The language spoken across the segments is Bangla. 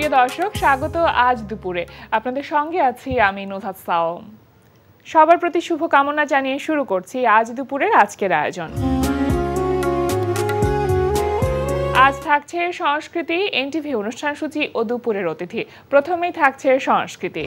প্রিয় দর্শক, স্বাগত আজ দুপুরে। আপনাদের সঙ্গে আছি আমি নুহাত সাওম। সবার প্রতি শুভকামনা জানিয়ে শুরু করছি আজ দুপুরের আজকের আয়োজন। আজ থাকছে সংস্কৃতি, এনটিভি অনুষ্ঠান সূচি ও দুপুরের অতিথি। প্রথমেই থাকছে সংস্কৃতি।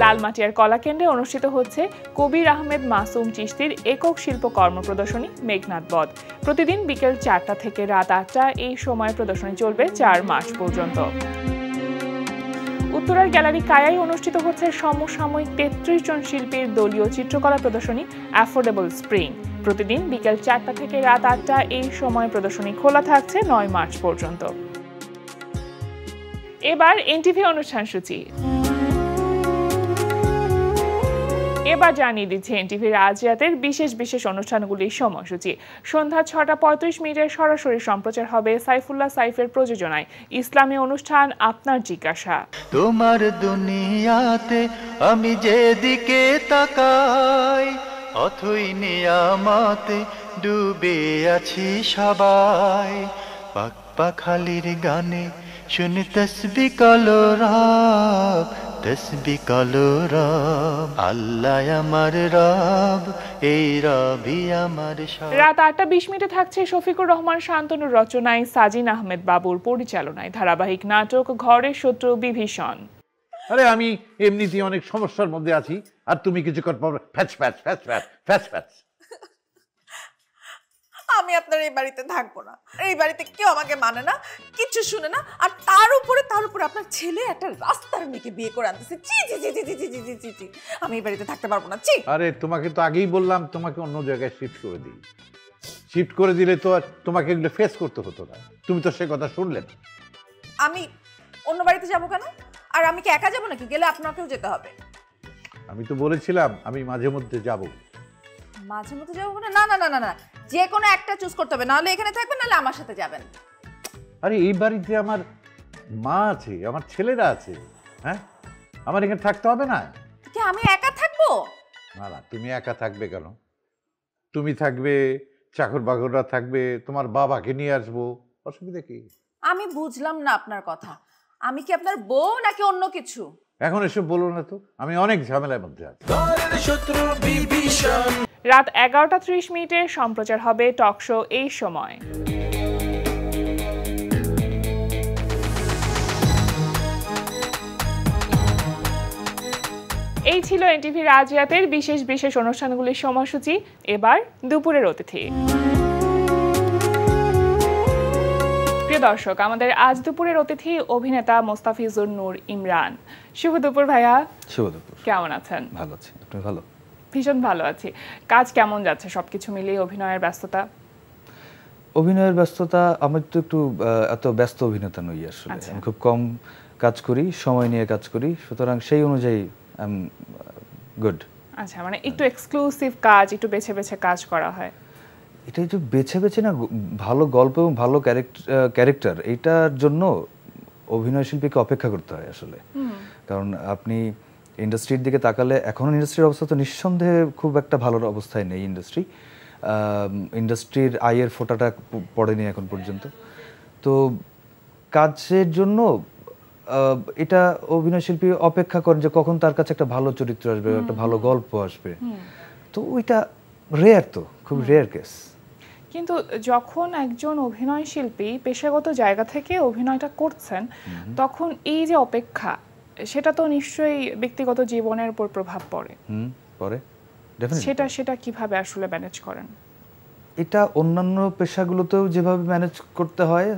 লালমাটিয়ার কলাকেন্দ্রে অনুষ্ঠিত হচ্ছে কবির আহমেদ মাসুম চিশতির একক শিল্প কর্ম প্রদর্শনী মেঘনাদ বধ। প্রতিদিন বিকেল 4টা থেকে রাত 8টা এই সময় প্রদর্শনী চলবে 4 মার্চ পর্যন্ত। উত্তরার গ্যালারি কায়ায় অনুষ্ঠিত হচ্ছে সমসাময়িক 33 জন শিল্পীর দলীয় চিত্রকলা প্রদর্শনী অ্যাফোর্ডেবল স্প্রিং। প্রতিদিন বিকেল 4টা থেকে রাত 8টা এই সময় প্রদর্শনী খোলা থাকছে 9 মার্চ পর্যন্ত। এবার এনটিভি অনুষ্ঠান সূচি। এবার জানিয়ে দিচ্ছে এনটিভির আজ রাতের বিশেষ বিশেষ অনুষ্ঠানগুলির সময়সূচি। সন্ধ্যা 6:35 সরাসরি সম্প্রচার হবে সাইফুল্লাহ সাইফের প্রযোজনায় ইসলামী অনুষ্ঠান আপনার জিজ্ঞাসা। তোমার দুনিয়াতে আমি যেদিকে তাকাই, অথই নিয়ামতে ডুবে আছি সবাই। পাক পাখালির গানে শুনে তসবিহ কলো রব, তসবিহ কলো রব, আল্লাহ আমার রব, এই রবই আমার সব। রাত 8:20 থাকছে শফিকুর রহমান শান্তনুর রচনায় সাজিন আহমেদ বাবুর পরিচালনায় ধারাবাহিক নাটক ঘরের শত্রু বিভীষণ। আরে আমি এমনিতেই অনেক সমস্যার মধ্যে আছি, আর তুমি কিছু কর ফ্যাচ ফ্যাচ ফ্যাচ ফ্যাচ ফ্যাচ ফ্যাচ। আমি আপনার এই বাড়িতে থাকবো না, এই বাড়িতে কেউ আমাকে মানে না, কিছু শুনে না, আর তার উপরে আপনার ছেলে একটা রাস্তার মেয়েকে বিয়ে করে আনতেছে। জি জি জি জি জি জি জি জি জি, আমি এই বাড়িতে থাকতে পারবো না। জি, আরে তোমাকে তো আগেই বললাম তোমাকে অন্য জায়গায় শিফট করে দিই। শিফট করে দিলে তো আর তোমাকে এগুলো ফেস করতে হতো না। তুমি তো সে কথা শুনলে না। আমি অন্য বাড়িতে যাবো কেন? আর আমি কি একা যাবো নাকি? গেলে আপনাকেও যেতে হবে। আমি তো বলেছিলাম আমি মাঝে মধ্যে যাব। মাঝে মধ্যে যাবো না? না না না না না, যে কোনো একটা চুজ করতে হবে, নাহলে এখানে থাকবেন, নাহলে আমার সাথে যাবেন। আরে এই বাড়িতে আমার মা আছে, আমার ছেলেরা আছে, হ্যাঁ, আমার এখানে থাকতে হবে না? কি আমি একা থাকবো? না না, তুমি একা থাকবে কেন? তুমি থাকবে, চাকর বাকররা থাকবে, তোমার বাবাকে নিয়ে আসবো, অসুবিধা কি? আমি বুঝলাম না আপনার কথা। আমি কি আপনার বউ নাকি অন্য কিছু? এখন এসব বলো না তো, আমি অনেক ঝামেলার মধ্যে আছি। রাত 11:30 সম্প্রচার হবে টক শো এই সময়। এই ছিল এনটিভির আজ রাতের বিশেষ বিশেষ অনুষ্ঠানগুলির সময়সূচি। এবার দুপুরের অতিথি। প্রিয় দর্শক, আমাদের আজ দুপুরের অতিথি অভিনেতা মোস্তাফিজুর নূর ইমরান। শুভ দুপুর ভাইয়া। শুভ দুপুর। কেমন আছেন? ভালো আছি, আপনি ভালো? ভীষণ ভালো আছি। কাজ কেমন যাচ্ছে সবকিছু মিলিয়ে? অভিনয়ের ব্যস্ততা? অভিনয়ের ব্যস্ততা, আমি তো একটু এত ব্যস্ত অভিনেতা নই আসলে। আমি খুব কম কাজ করি, সময় নিয়ে কাজ করি, সুতরাং সেই অনুযায়ী গুড। আচ্ছা, মানে একটু এক্সক্লুসিভ কাজ, একটু বেছে বেছে কাজ করা হয়? এটা একটু বেছে বেছে না, ভালো গল্প এবং ভালো ক্যারেক্টার, এইটার জন্য অভিনয় শিল্পীকে অপেক্ষা করতে হয় আসলে। কারণ আপনি ইন্ডাস্ট্রির দিকে তাকালে এখনও ইন্ডাস্ট্রির অবস্থা তো নিঃসন্দেহে খুব একটা ভালো অবস্থায় নেই। ইন্ডাস্ট্রির আয়ের ফোঁটাটা পড়েনি এখন পর্যন্ত। তো কাজের জন্য এটা অভিনয় শিল্পী অপেক্ষা করেন যে কখন তার কাছে একটা ভালো চরিত্র আসবে, একটা ভালো গল্প আসবে। তো ওইটা রেয়ার, তো খুব রেয়ার কেস। কিন্তু যখন একজন অভিনয় শিল্পী পেশাগত জায়গা থেকে অভিনয়টা করছেন, তখন এই যে অপেক্ষা, সেটা তো নিশ্চয়ই ব্যক্তিগত জীবনের উপর প্রভাব পড়ে। পড়ে, সেটা কিভাবে আসলে ম্যানেজ করেন? এটা অন্যান্য পেশাগুলোতেও যেভাবে ম্যানেজ করতে হয়,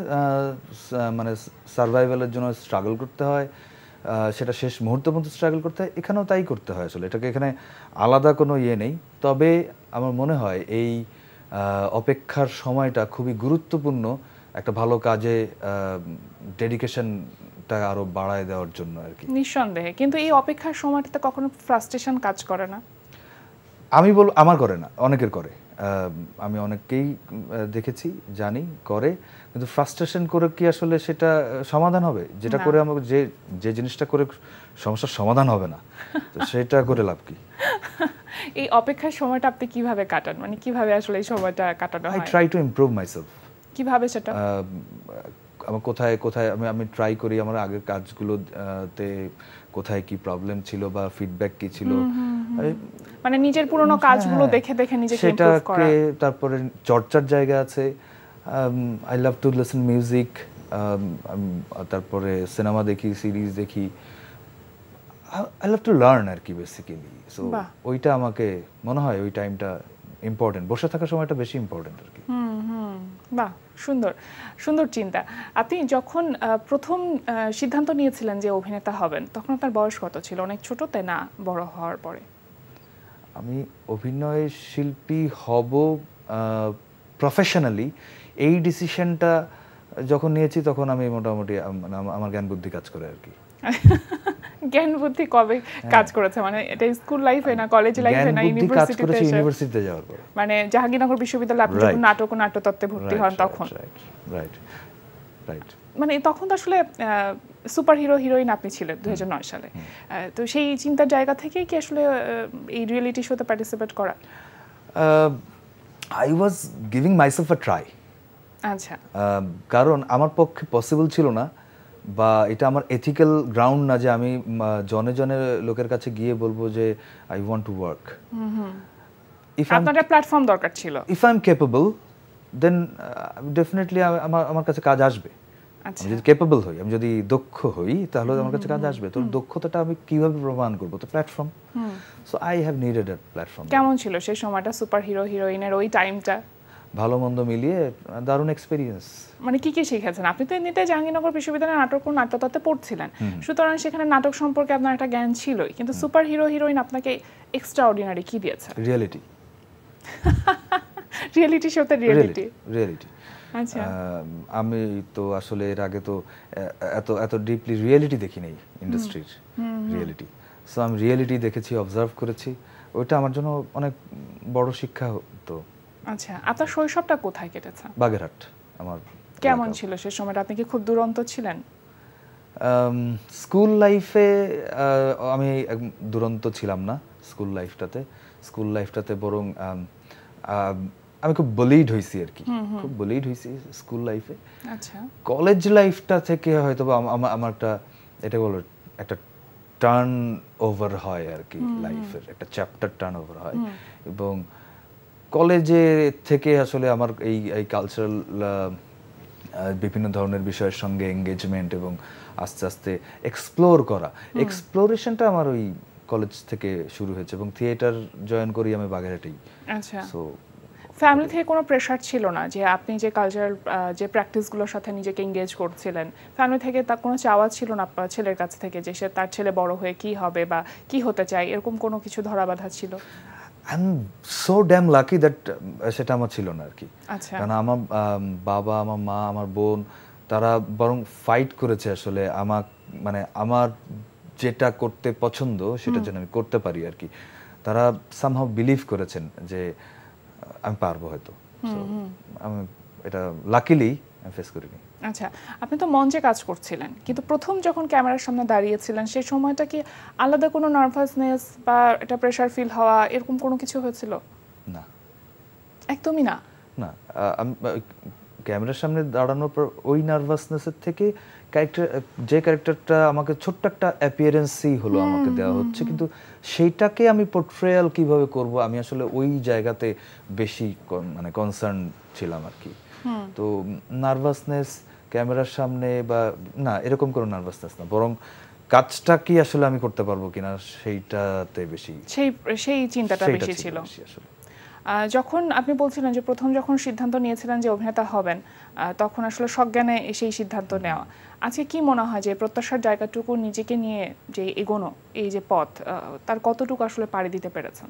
মানে সার্ভাইভালের জন্য স্ট্রাগল করতে হয়, সেটা শেষ মুহূর্ত পর্যন্ত স্ট্রাগল করতে হয়, এখানেও তাই করতে হয় আসলে। এটাকে এখানে আলাদা কোনো ইয়ে নেই। তবে আমার মনে হয় এই অপেক্ষার সময়টা খুবই গুরুত্বপূর্ণ একটা ভালো কাজে ডেডিকেশনটা আরো বাড়ায় দেওয়ার জন্য আর কি। নিঃসন্দেহে। কিন্তু এই অপেক্ষার সময়টাতে কখনো ফ্রাস্ট্রেশন কাজ করে না? আমি বলবো আমার করে না, অনেকের করে। আমি অনেককেই দেখেছি, জানি করে, কিন্তু ফ্রাস্ট্রেশন করে কি আসলে সেটা সমাধান হবে? যেটা করে আমরা যে জিনিসটা করে সমস্যার সমাধান হবে না, তো সেটা করে লাভ কি? এই অপেক্ষার সময়টা আপনি কিভাবে কাটান? মানে কিভাবে আসলে এই সময়টা কাটানো হয়? I try to improve myself. কিভাবে সেটা? আমার কোথায় কোথায় আমি ট্রাই করি আমার আগের কাজগুলো তে কোথায় কি প্রবলেম ছিল বা ফিডব্যাক কি ছিল, মানে নিজের পুরনো কাজগুলো দেখে দেখে নিজেকে ইমপ্রুভ করা। সেটাকে তারপরে চর্চার জায়গা আছে। I love to listen music, তারপরে সিনেমা দেখি, সিরিজ দেখি, আই লাভ টু লার্ন আর কি বেসিক্যালি। সো ওইটা আমাকে মনে হয় ওই টাইমটা ইম্পর্টেন্ট, বসে থাকার সময়টা বেশি ইম্পর্টেন্ট আর কি। বাহ, সুন্দর সুন্দর চিন্তা। আপনি যখন প্রথম সিদ্ধান্ত নিয়েছিলেন যে অভিনেতা হবেন, তখন আপনার বয়স কত ছিল? অনেক ছোটতে না বড় হওয়ার পরে? আমি অভিনয় শিল্পী হব প্রফেশনালি এই ডিসিশনটা যখন নিয়েছি তখন আমি মোটামুটি আমার জ্ঞান বুদ্ধি কাজ করে আর কি। জ্ঞান বুদ্ধি কবে কাজ করেছে? মানে এটা স্কুল লাইফে না কলেজ লাইফে না ইউনিভার্সিটিতে? ইউনিভার্সিটিতে যাওয়ার পরে, মানে জাহাঙ্গীরনগর বিশ্ববিদ্যালয়ে আপনি যখন নাটক ও নাট্যতত্ত্বে ভর্তি হন তখন? Right right. মানে তখন তো আসলে সুপার হিরো হিরোইন আপনি ছিলেন 2009 সালে। তো সেই চিন্তার জায়গা থেকেই কি আসলে এই রিয়েলিটি শোতে পার্টিসিপেট করা? I was giving myself a try. আচ্ছা। কারণ আমার পক্ষে পসিবল ছিল না, বা এটা আমার এথিক্যাল গ্রাউন্ড না যে আমি জনে জনে লোকের কাছে গিয়ে বলবো যে আই ওয়ান্ট টু ওয়ার্ক। আপনার একটা প্ল্যাটফর্ম দরকার ছিল। If I am capable then definitely আমার কাছে কাজ আসবে। আমি যদি ক্যাপেবল হই, আমি যদি দক্ষ হই, তাহলে আমার কাছে কাজ আসবে। তো দক্ষতাটা আমি কিভাবে প্রমাণ করবো? তো platform. So I have needed a platform. কেমন ছিল সেই সময়টা, সুপার হিরো হিরোইনের ওই টাইমটা? ভালো মন্দ মিলিয়ে দারুণ এক্সপেরিয়েন্স। মানে কি কি শিখেছেন? আপনি তো এমনিতে জাহাঙ্গীরনগর বিশ্ববিদ্যালয়ে নাটক ও নাট্যতত্ত্বে পড়ছিলেন, সুতরাং সেখানে নাটক সম্পর্কে আপনার একটা জ্ঞান ছিলই, কিন্তু সুপার হিরো হিরোইন আপনাকে এক্সট্রা অর্ডিনারি কি দিয়েছে? রিয়েলিটি। রিয়েলিটি শোতে রিয়েলিটি। রিয়েলিটি। আচ্ছা। আমি তো আসলে এর আগে তো এত এত ডিপলি রিয়েলিটি দেখি নাই, ইন্ডাস্ট্রির রিয়েলিটি। সো আমি রিয়েলিটি দেখেছি, অবজার্ভ করেছি, ওইটা আমার জন্য অনেক বড় শিক্ষা হতো। আচ্ছা, আপনার শৈশবটা কোথায় কেটেছে? বাগেরহাট। আমার কেমন ছিল সেই সময়টা? আপনি কি খুব দুরন্ত ছিলেন? স্কুল লাইফে আমি দুরন্ত ছিলাম না। স্কুল লাইফটাতে বরং আমি খুব বলিড হয়েছি আর কি, খুব বলিড হয়েছি স্কুল লাইফে। আচ্ছা। কলেজ লাইফটা থেকে হয়তো আমার এটা বলো একটা টার্ন ওভার হয় আর কি, লাইফের একটা চ্যাপ্টার টার্ন ওভার হয়। এবং কলেজে থেকে আসলে আমার এই কালচারাল বিভিন্ন ধরনের বিষয়ের সঙ্গে এঙ্গেজমেন্ট এবং আস্তে আস্তে এক্সপ্লোর করা, এক্সপ্লোরেশনটা আমার ওই কলেজ থেকে শুরু হয়েছে। এবং থিয়েটার জয়েন করি আমি বাগেরহাটেই। আচ্ছা। সো ফ্যামিলি থেকে কোনো প্রেশার ছিল না যে আপনি যে কালচারাল যে প্র্যাকটিসগুলোর সাথে নিজেকে এঙ্গেজ করছিলেন, ফ্যামিলি থেকে তার কোনো চাওয়া ছিল না আপনার ছেলের কাছ থেকে যে সে তার ছেলে বড় হয়ে কি হবে বা কি হতে চায়, এরকম কোনো কিছু ধরা বাঁধা ছিল? I am so dam lucky that সেটা আমার ছিল না আর কি। আচ্ছা। কারণ আমার বাবা, আমার মা, আমার বোন, তারা বরং ফাইট করেছে আসলে মানে আমার যেটা করতে পছন্দ সেটা যেন আমি করতে পারি আর কি। তারা সামহাউ বিলিভ করেছেন যে আমি পারবো হয়তো। আমি এটা লাকিলি আমি ফেস করিনি। আচ্ছা, আপনি তো মঞ্চে কাজ করছিলেন, কিন্তু প্রথম যখন ক্যামেরার সামনে দাঁড়িয়েছিলেন সেই সময়টা কি আলাদা কোনো নার্ভাসনেস বা এটা প্রেশার ফিল হওয়া এরকম কোনো কিছু হয়েছিল? না, একদমই না। না, আমি ক্যামেরার সামনে দাঁড়ানোর পর ওই নার্ভাসনেসের থেকে যে ক্যারেক্টারটা আমাকে ছোট্ট একটা অ্যাপিয়ারেন্সই হলো আমাকে দেওয়া হচ্ছে, কিন্তু সেইটাকে আমি পোর্ট্রেয়াল কিভাবে করব আমি আসলে ওই জায়গাতে বেশি মানে কনসার্ন ছিলাম আর কি। তো নার্ভাসনেস ক্যামেরার সামনে বা না, এরকম কোনো নার্ভাসনেস না, বরং কাজটা কি আসলে আমি করতে পারবো কিনা সেইটাতে বেশি, সেই চিন্তাটা বেশি ছিল আসলে। যখন আপনি বলছিলেন যে প্রথম যখন সিদ্ধান্ত নিয়েছিলেন যে অভিনেতা হবেন, তখন আসলে সজ্ঞানে সেই সিদ্ধান্ত নেওয়া, আজকে কি মনে হয় যে প্রত্যাশার জায়গাটুকু নিজেকে নিয়ে যে এগোনো এই যে পথ, তার কতটুকু আসলে পাড়ি দিতে পেরেছেন?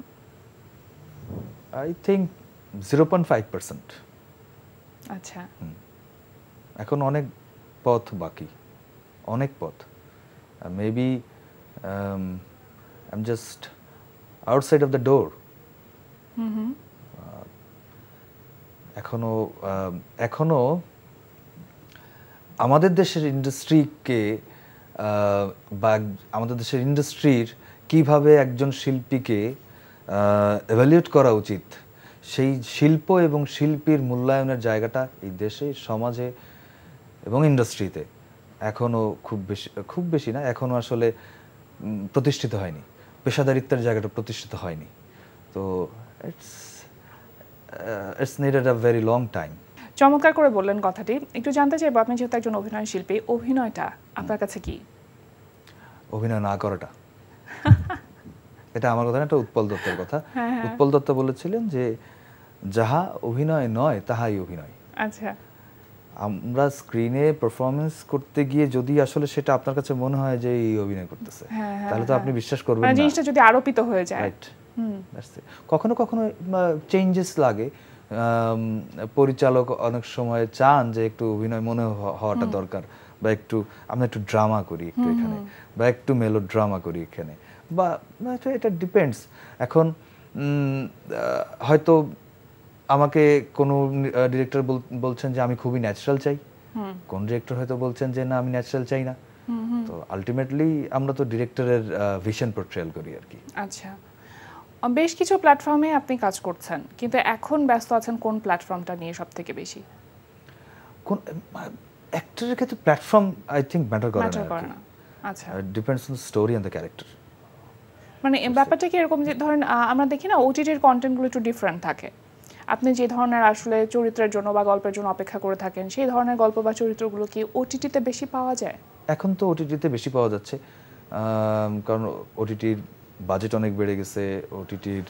I think 0.5%। আচ্ছা। এখন অনেক পথ বাকি, অনেক পথ। Maybe I am just outside of the door. এখনো আমাদের দেশের ইন্ডাস্ট্রিকে বা আমাদের দেশের ইন্ডাস্ট্রির কিভাবে একজন শিল্পীকে এভালুয়েট করা উচিত, সেই শিল্প এবং শিল্পীর মূল্যায়নের জায়গাটা এই দেশে সমাজে এবং ইন্ডাস্ট্রিতে এখনও খুব বেশি না, এখনও আসলে প্রতিষ্ঠিত হয়নি, পেশাদারিত্বের জায়গাটা প্রতিষ্ঠিত হয়নি। তো it's needed a very long time. চমৎকার করে বললেন কথাটি। একটু জানতে চাইবো, আপনি যেহেতু একজন অভিনয় শিল্পী, অভিনয়টা আপনার কাছে কি? অভিনয় না করাটা, এটা আমার কথা না, এটা উৎপল দত্তের কথা। উৎপল দত্ত বলেছিলেন যে যাহা অভিনয় নয় তাহাই অভিনয়। আচ্ছা, আমরা স্ক্রিনে পারফরমেন্স করতে গিয়ে যদি আসলে সেটা আপনার কাছে মনে হয় যে এই অভিনয় করতেছে, তাহলে তো আপনি বিশ্বাস করবেন না, জিনিসটা যদি আরোপিত হয়ে যায়। রাইট। কখনো কখনো চেঞ্জেস লাগে, পরিচালক অনেক সময় চান যে একটু অভিনয় মনে হওয়াটা দরকার, বা একটু আমরা একটু ড্রামা করি একটু এখানে, বা একটু মেলো ড্রামা করি এখানে, বা এটা ডিপেন্ডস। এখন হয়তো আমাকে কোনো ডিরেক্টর বলছেন যে আমি খুবই ন্যাচারাল চাই, কোন ডিরেক্টর হয়তো বলছেন যে না আমি ন্যাচারাল চাই না। তো আলটিমেটলি আমরা তো ডিরেক্টরের ভিশন পোর্ট্রেয়াল করি আর কি। আচ্ছা, বেশ কিছু প্ল্যাটফর্মে আপনি কাজ করছেন, কিন্তু এখন ব্যস্ত আছেন কোন প্ল্যাটফর্মটা নিয়ে সবথেকে বেশি? কোন অ্যাক্টরের ক্ষেত্রে প্ল্যাটফর্ম আই থিংক ম্যাটার করে না। আচ্ছা, depends on story and the character. মানে ব্যাপারটা কি এরকম যে ধরেন আমরা দেখি না ওটিটির কন্টেন্টগুলো একটু ডিফারেন্ট থাকে, আপনি যে ধরনের আসলে চরিত্রের জন্য বা গল্পের জন্য অপেক্ষা করে থাকেন সেই ধরনের গল্প বা চরিত্রগুলো কি ওটিটিতে বেশি পাওয়া যায়? এখন তো ওটিটিতে বেশি পাওয়া যাচ্ছে, কারণ ওটিটির বাজেট অনেক বেড়ে গেছে, ওটিটির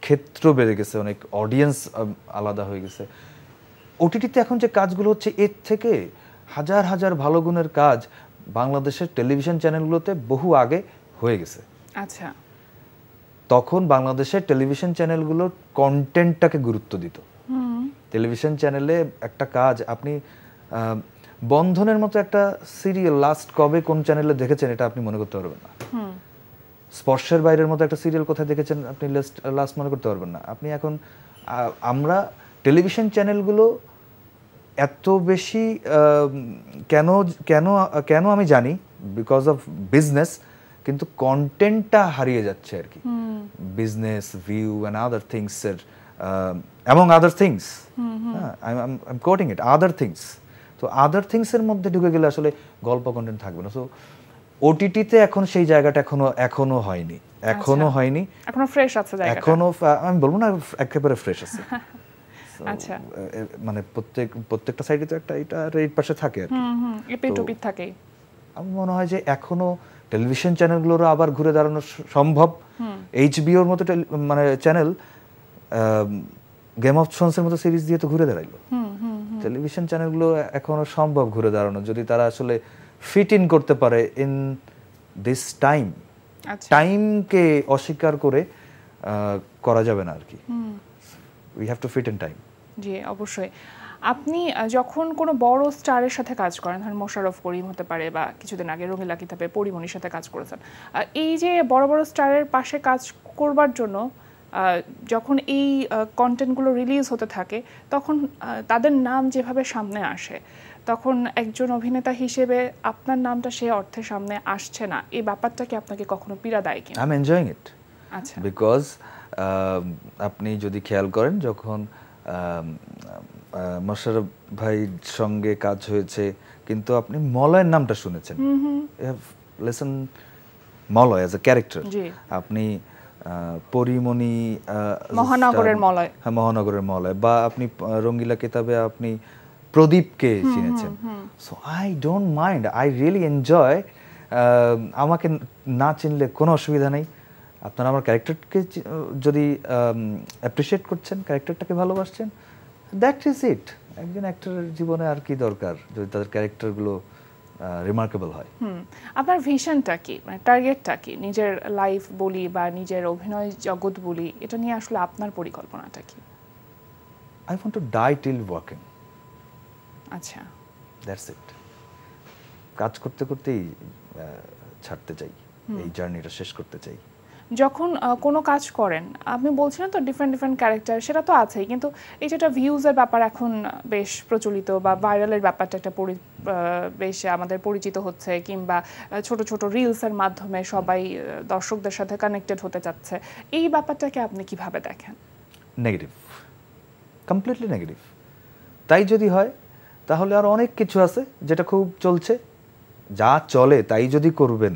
ক্ষেত্র বেড়ে গেছে, অনেক অডিয়েন্স আলাদা হয়ে গেছে। ওটিটিতে এখন যে কাজগুলো হচ্ছে এর থেকে হাজার হাজার ভালো গুণের কাজ বাংলাদেশের টেলিভিশন চ্যানেলগুলোতে বহু আগে হয়ে গেছে। আচ্ছা, তখন বাংলাদেশের টেলিভিশন চ্যানেলগুলোর কন্টেন্টটাকে গুরুত্ব দিত। টেলিভিশন চ্যানেলে একটা কাজ আপনি বন্ধনের মতো একটা সিরিয়াল লাস্ট কবে কোন চ্যানেলে দেখেছেন এটা আপনি মনে করতে পারবেন না। স্পর্শের বাইরের মতো একটা সিরিয়াল কোথায় দেখেছেন আপনি লাস্ট মনে করতে পারবেন না। আপনি এখন আমরা টেলিভিশন চ্যানেলগুলো এত বেশি কেন কেন কেন আমি জানি, বিকজ অফ বিজনেস, কিন্তু কন্টেন্টটা হারিয়ে যাচ্ছে আর কি। Business, view and other things এর among other things, I am quoting it, other things. তো আদার থিংস এর মধ্যে ঢুকে গেলে আসলে গল্প কন্টেন্ট থাকবে না। সো ওটিটিতে এখন সেই জায়গাটা এখনো হয়নি, হয়নি, এখনো ফ্রেশ আছে জায়গাটা, এখনো আমি বলবো না একেবারে ফ্রেশ আছে। আচ্ছা, মানে প্রত্যেকটা সাইডে তো একটা এটা রেট পাশে থাকে আর কি, এপিটোপিক থাকে। আমার মনে হয় যে এখনো টেলিভিশন চ্যানেলগুলোরও আবার ঘুরে দাঁড়ানো সম্ভব। এইচবিওর মতো মানে চ্যানেল গেম অফ থ্রোনসের মতো সিরিজ দিয়ে তো ঘুরে দাঁড়াইলো। টেলিভিশন চ্যানেলগুলো এখনো সম্ভব ঘুরে দাঁড়ানো, যদি তারা আসলে ফিট ইন করতে পারে ইন দিস টাইম। টাইমকে অস্বীকার করে করা যাবে না আর কি। We have to fit in time. জি, অবশ্যই। আপনি যখন কোনো বড় স্টারের সাথে কাজ করেন, ধরেন মোশাররফ করিম হতে পারে, বা কিছুদিন আগে রঙিলা কিতাবে পরিমণির সাথে কাজ করেছেন, এই যে বড় বড় স্টারের পাশে কাজ করবার জন্য যখন এই কন্টেন্টগুলো রিলিজ হতে থাকে তখন তাদের নাম যেভাবে সামনে আসে, তখন একজন অভিনেতা হিসেবে আপনার নামটা সে অর্থে সামনে আসছে না, এই ব্যাপারটা কি আপনাকে কখনো পীড়া দেয় কিনা? I am enjoying it. আচ্ছা, বিকজ আপনি যদি খেয়াল করেন যখন মোশাররফ ভাইয়ের সঙ্গে কাজ হয়েছে, কিন্তু আপনি মলয়ের নামটা শুনেছেন, listen Malay as a character. আপনি পরিমণি, মহানগরের মলয়, হ্যাঁ মহানগরের মলয়, বা আপনি রঙ্গিলা কিতাবে আপনি প্রদীপকে চিনেছেন। So I don't mind, I really enjoy. আমাকে না চিনলে কোনো অসুবিধা নেই, আপনারা আমার ক্যারেক্টারকে যদি অ্যাপ্রিসিয়েট করছেন, ক্যারেক্টারটাকে ভালোবাসছেন, দ্যাট ইজ ইট। একজন অ্যাক্টরের জীবনে আর কি দরকার যদি তাদের ক্যারেক্টারগুলো রিমার্কেবল হয়। আপনার ভিশনটা কি, মানে টার্গেটটা কি, নিজের লাইফ বলি বা নিজের অভিনয় জগৎ বলি, এটা নিয়ে আসলে আপনার পরিকল্পনাটা কি? I want to die till working. আচ্ছা, দ্যাটস ইট। কাজ করতে করতেই ছাড়তে চাই, এই জার্নিটা শেষ করতে চাই। যখন কোনো কাজ করেন, আপনি বলছিলেন তো ডিফারেন্ট ক্যারেক্টার, সেটা তো আছেই, কিন্তু এই যেটা ভিউজের ব্যাপার এখন বেশ প্রচলিত, বা ভাইরালের ব্যাপারটা একটা বেশ আমাদের পরিচিত হচ্ছে, কিংবা ছোট ছোট রিলসের মাধ্যমে সবাই দর্শকদের সাথে কানেক্টেড হতে চাচ্ছে, এই ব্যাপারটাকে আপনি কিভাবে দেখেন? Negative, completely negative. তাই যদি হয় তাহলে আর অনেক কিছু আছে যেটা খুব চলছে, যা চলে তাই যদি করবেন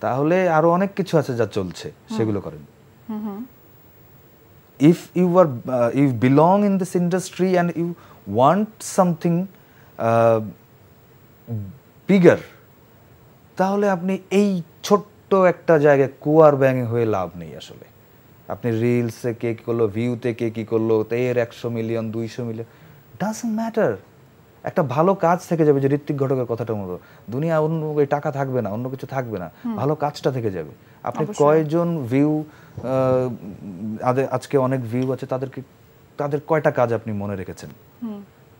তাহলে আরো অনেক কিছু আছে যা চলছে, সেগুলো করেন। if you belong in this industry and you want something bigger, তাহলে আপনি এই ছোট্ট একটা জায়গায় কুয়ার ব্যাঙে হয়ে লাভ নেই আসলে। আপনি রিলসে কে কি করলো, ভিউতে কে কি করলো, এর 100 মিলিয়ন 200 মিলিয়ন ডাজন্ট ম্যাটার। একটা ভালো কাজ থেকে যাবে, যে ঋত্বিক ঘটকের কথাটার মতো, দুনিয়া অন্য টাকা থাকবে না, অন্য কিছু থাকবে না, ভালো কাজটা থেকে যাবে। আপনি কয়জন ভিউ, আজকে অনেক ভিউ আছে, তাদের কয়টা কাজ আপনি মনে রেখেছেন?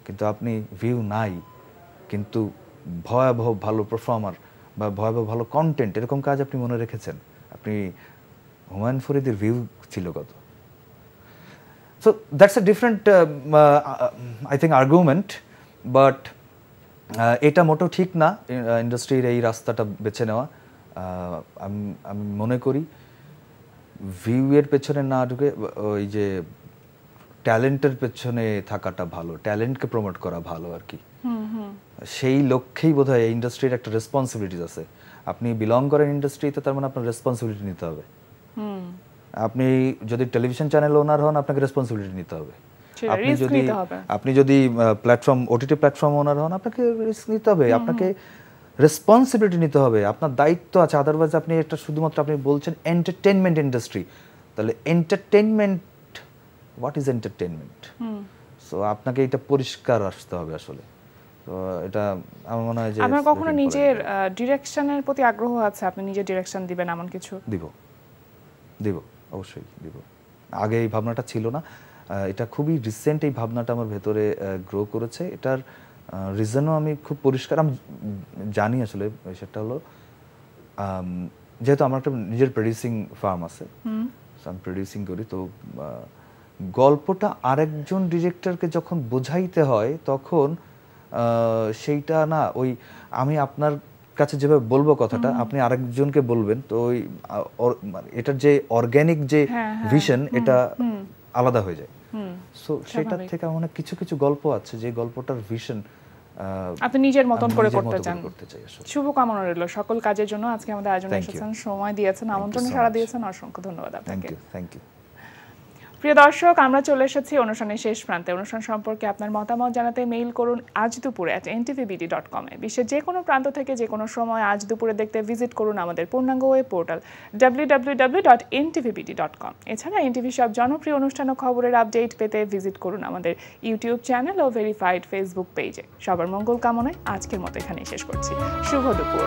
কিন্তু আপনি ভিউ নাই কিন্তু ভয়াবহ ভালো পারফর্মার বা ভয়াবহ ভালো কন্টেন্ট, এরকম কাজ আপনি মনে রেখেছেন? আপনি হুমায়ুন ফরিদের ভিউ ছিল কত? So that's a different I think argument, but এটা মোটেও ঠিক না ইন্ডাস্ট্রির এই রাস্তাটা বেছে নেওয়া। আমি মনে করি ভিউয়ের পেছনে না ঢুকে ওই যে ট্যালেন্টের পেছনে থাকাটা ভালো, ট্যালেন্টকে প্রমোট করা ভালো আর কি। সেই লক্ষ্যেই বোধহয় এই ইন্ডাস্ট্রির একটা রেসপন্সিবিলিটিস আছে। আপনি বিলং করেন ইন্ডাস্ট্রিতে, তার মানে আপনার রেসপন্সিবিলিটি নিতে হবে। আপনি যদি টেলিভিশন চ্যানেল ওনার হন, আপনাকে রেসপন্সিবিলিটি নিতে হবে। আপনি যদি প্ল্যাটফর্ম, ওটিটি প্ল্যাটফর্ম ওনার হন, আপনাকে রিস্ক নিতে হবে, আপনাকে রেসপন্সিবিলিটি নিতে হবে, আপনার দায়িত্ব আছে। আদারওয়াইজ আপনি এটা শুধুমাত্র, আপনি বলছেন এন্টারটেইনমেন্ট ইন্ডাস্ট্রি, তাহলে entertainment, what is entertainment? So আপনাকে এটা পরিষ্কার আসতে হবে আসলে। তো এটা আমার মনে হয় যে আপনার কখনো নিজের ডিরেকশনের প্রতি আগ্রহ আছে, আপনি নিজে ডিরেকশন দিবেন এমন কিছু? দিব, অবশ্যই দিব। আগে এই ভাবনাটা ছিল না, এটা খুবই রিসেন্ট এই ভাবনাটা আমার ভেতরে গ্রো করেছে। এটার রিজনও আমি খুব পরিষ্কার আমি জানি আসলে। সেটা হলো যেহেতু আমার একটা নিজের প্রডিউসিং ফার্ম আছে, আমি প্রডিউসিং করি, তো গল্পটা আরেকজন ডিরেক্টরকে যখন বোঝাইতে হয় তখন সেইটা না, ওই আমি আপনার কাছে যেভাবে বলবো কথাটা, আপনি আরেকজনকে বলবেন, তো ওই এটার যে অর্গানিক যে ভিশন, এটা আলাদা হয়ে যায়। সো সেটার থেকে অনেক কিছু কিছু গল্প আছে যে গল্পটার ভিশন আপনি নিজের মতন করে করতে চান। আসলে শুভকামনা রইল সকল কাজের জন্য। আজকে আমাদের আয়োজনে এসেছেন, সময় দিয়েছেন, আমন্ত্রণে সাড়া দিয়েছেন, অসংখ্য ধন্যবাদ আপনাকে। Thank you. প্রিয় দর্শক, আমরা চলে এসেছি অনুষ্ঠানের শেষ প্রান্তে। অনুষ্ঠান সম্পর্কে আপনার মতামত জানাতে মেইল করুন aajdupuরে@ntvbd.com এ। বিশ্বের যে কোনো প্রান্ত থেকে যে কোনো সময় আজ দুপুরে দেখতে ভিজিট করুন আমাদের পূর্ণাঙ্গ ওয়েব পোর্টাল www.ntvbd.com। এছাড়া এনটিভি সব জনপ্রিয় অনুষ্ঠান ও খবরের আপডেট পেতে ভিজিট করুন আমাদের ইউটিউব চ্যানেল ও ভেরিফাইড ফেসবুক পেজে। সবার মঙ্গল কামনায় আজকের মতো এখানেই শেষ করছি। শুভ দুপুর।